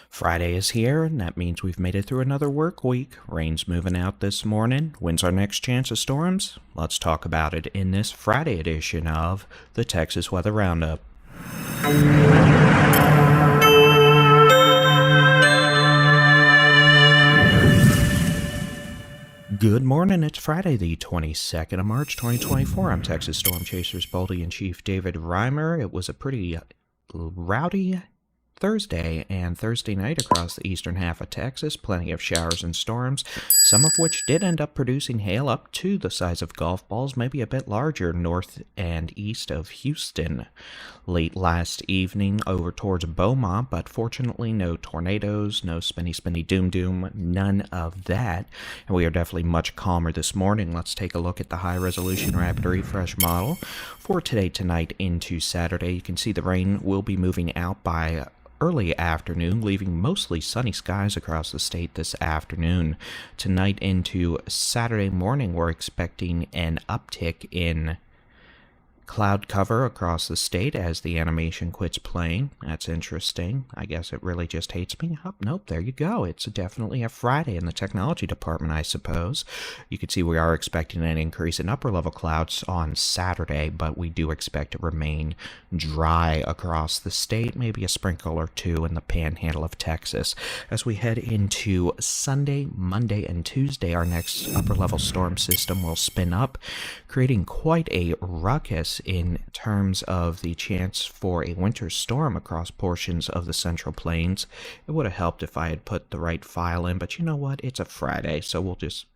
Friday is here, and that means we've made it through another work week. Rain's moving out this morning. When's our next chance of storms? Let's talk about it in this Friday edition of the Texas Weather Roundup. Good morning, it's Friday the 22nd of March 2024. I'm Texas Storm Chasers Boldy-in-Chief David Reimer. It was a pretty rowdy Thursday and Thursday night across the eastern half of Texas. Plenty of showers and storms, some of which did end up producing hail up to the size of golf balls, maybe a bit larger north and east of Houston. Late last evening over towards Beaumont, but fortunately no tornadoes, no spinny doom, none of that. And we are definitely much calmer this morning. Let's take a look at the high resolution rapid refresh model for today, tonight into Saturday. You can see the rain will be moving out by early afternoon, leaving mostly sunny skies across the state this afternoon. Tonight into Saturday morning, we're expecting an uptick in cloud cover across the state as the animation quits playing. That's interesting. I guess it really just hates me. Oh, nope, there you go. It's definitely a Friday in the technology department, I suppose. You can see we are expecting an increase in upper level clouds on Saturday, but we do expect to remain dry across the state, maybe a sprinkle or two in the panhandle of Texas. As we head into Sunday, Monday, and Tuesday, our next upper level storm system will spin up, creating quite a ruckus in terms of the chance for a winter storm across portions of the Central Plains. It would have helped if I had put the right file in, but you know what? It's a Friday, so we'll just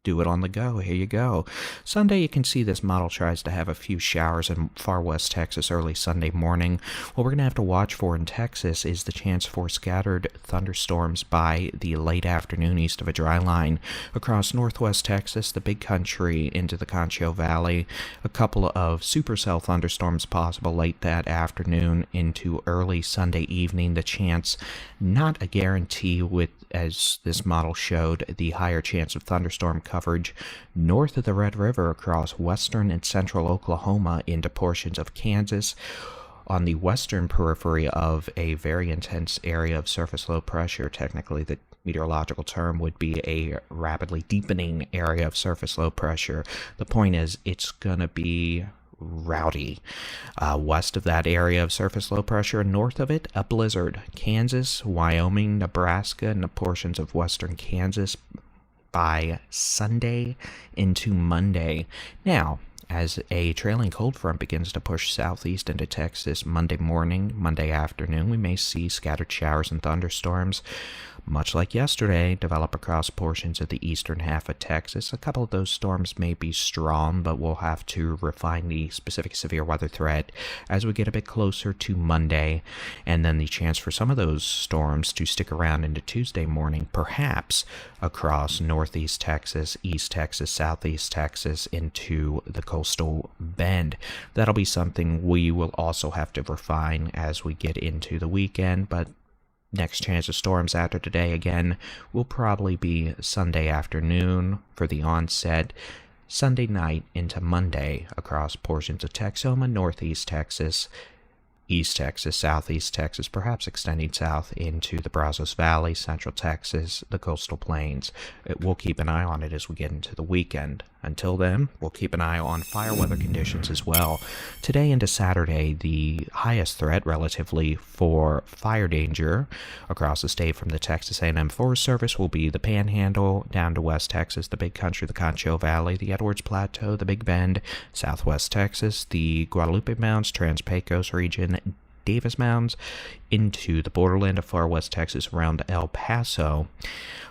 do it on the go. Here you go. Sunday, you can see this model tries to have a few showers in far west Texas early Sunday morning. What we're going to have to watch for in Texas is the chance for scattered thunderstorms by the late afternoon east of a dry line across northwest Texas, the big country into the Concho Valley. A couple of supercell thunderstorms possible late that afternoon into early Sunday evening. The chance, not a guarantee, with, as this model showed, the higher chance of thunderstorm coverage north of the Red River across western and central Oklahoma into portions of Kansas, on the western periphery of a very intense area of surface low pressure. Technically, the meteorological term would be a rapidly deepening area of surface low pressure. The point is, it's gonna be rowdy. West of that area of surface low pressure, north of it, a blizzard. Kansas, Wyoming, Nebraska, and the portions of western Kansas by Sunday into Monday. Now, as a trailing cold front begins to push southeast into Texas Monday morning, Monday afternoon, we may see scattered showers and thunderstorms, much like yesterday, develop across portions of the eastern half of Texas. A couple of those storms may be strong, but we'll have to refine the specific severe weather threat as we get a bit closer to Monday, and then the chance for some of those storms to stick around into Tuesday morning, perhaps across northeast Texas, east Texas, southeast Texas, into the coastal bend. That'll be something we will also have to refine as we get into the weekend, but next chance of storms after today, again, will probably be Sunday afternoon for the onset, Sunday night into Monday across portions of Texoma, northeast Texas, east Texas, southeast Texas, perhaps extending south into the Brazos Valley, central Texas, the coastal plains. We'll keep an eye on it as we get into the weekend. Until then, we'll keep an eye on fire weather conditions as well. Today into Saturday, the highest threat relatively for fire danger across the state from the Texas A&M Forest Service will be the Panhandle, down to West Texas, the Big Country, the Concho Valley, the Edwards Plateau, the Big Bend, Southwest Texas, the Guadalupe Mountains, Trans-Pecos region, Davis Mounds, into the borderland of far west Texas around El Paso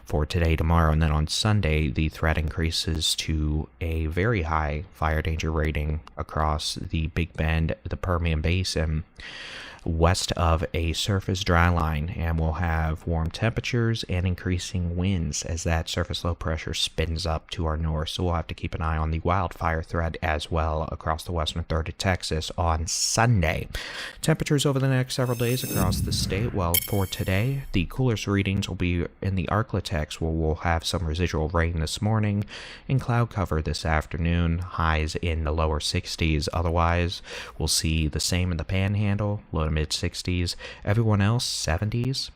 for today, tomorrow, and then on Sunday, the threat increases to a very high fire danger rating across the Big Bend, the Permian Basin, west of a surface dry line, and we'll have warm temperatures and increasing winds as that surface low pressure spins up to our north. So we'll have to keep an eye on the wildfire threat as well across the western third of Texas on Sunday. Temperatures over the next several days across the state. Well, for today, the coolest readings will be in the Arklatex, where we'll have some residual rain this morning and cloud cover this afternoon, highs in the lower 60s. Otherwise, we'll see the same in the Panhandle, low to mid 60s. Everyone else, 70s.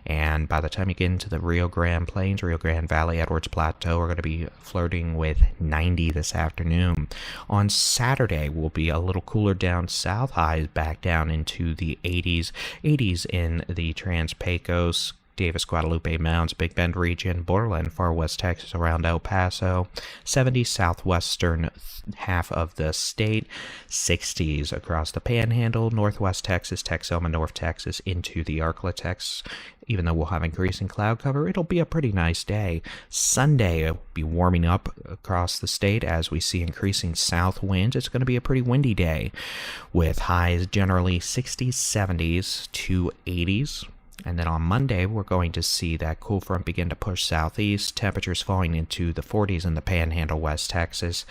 And by the time you get into the Rio Grande Plains, Rio Grande Valley, Edwards Plateau, we're going to be flirting with 90 this afternoon. On Saturday, we'll be a little cooler down south, highs back down into the 80s. 80s in the Trans-Pecos, Davis, Guadalupe Mounds, Big Bend region, borderland far west Texas around El Paso, 70s southwestern half of the state, 60s across the Panhandle, northwest Texas, Texoma, North Texas, into the Arklatex. Even though we'll have increasing cloud cover, it'll be a pretty nice day. Sunday, it'll be warming up across the state as we see increasing south winds. It's going to be a pretty windy day with highs generally 60s, 70s to 80s. And then on Monday, we're going to see that cool front begin to push southeast, temperatures falling into the 40s in the Panhandle, West Texas,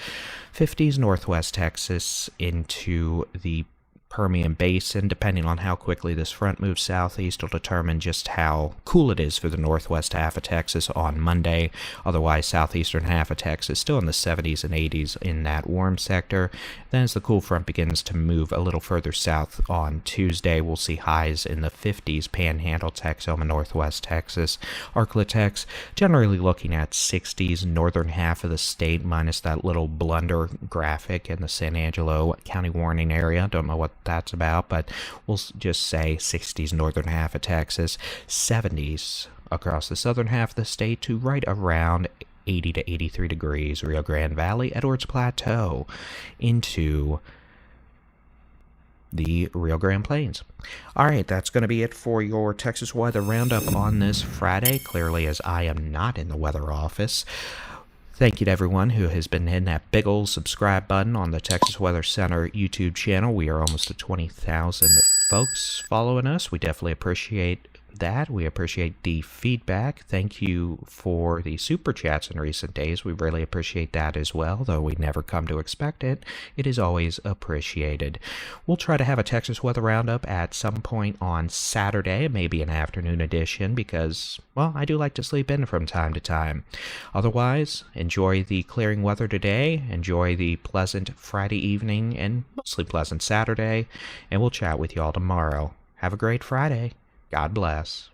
50s Northwest Texas, into the Permian Basin. Depending on how quickly this front moves southeast will determine just how cool it is for the northwest half of Texas on Monday. Otherwise, southeastern half of Texas still in the 70s and 80s in that warm sector. Then as the cool front begins to move a little further south on Tuesday, we'll see highs in the 50s, Panhandle, Texoma, Northwest Texas, Arklatex, generally looking at 60s, northern half of the state, minus that little blunder graphic in the San Angelo County warning area. Don't know what that's about, but we'll just say 60s northern half of Texas, 70s across the southern half of the state to right around 80 to 83 degrees, Rio Grande Valley, Edwards Plateau, into the Rio Grande Plains. All right, that's going to be it for your Texas Weather Roundup on this Friday. Clearly, as I am not in the weather office, thank you to everyone who has been hitting that big old subscribe button on the Texas Weather Center YouTube channel. We are almost at 20,000 folks following us. We definitely appreciate that. We appreciate the feedback. Thank you for the super chats in recent days. We really appreciate that as well, though we never come to expect it. It is always appreciated. We'll try to have a Texas Weather Roundup at some point on Saturday, maybe an afternoon edition, because, well, I do like to sleep in from time to time. Otherwise, enjoy the clearing weather today, enjoy the pleasant Friday evening, and mostly pleasant Saturday, and we'll chat with you all tomorrow. Have a great Friday. God bless.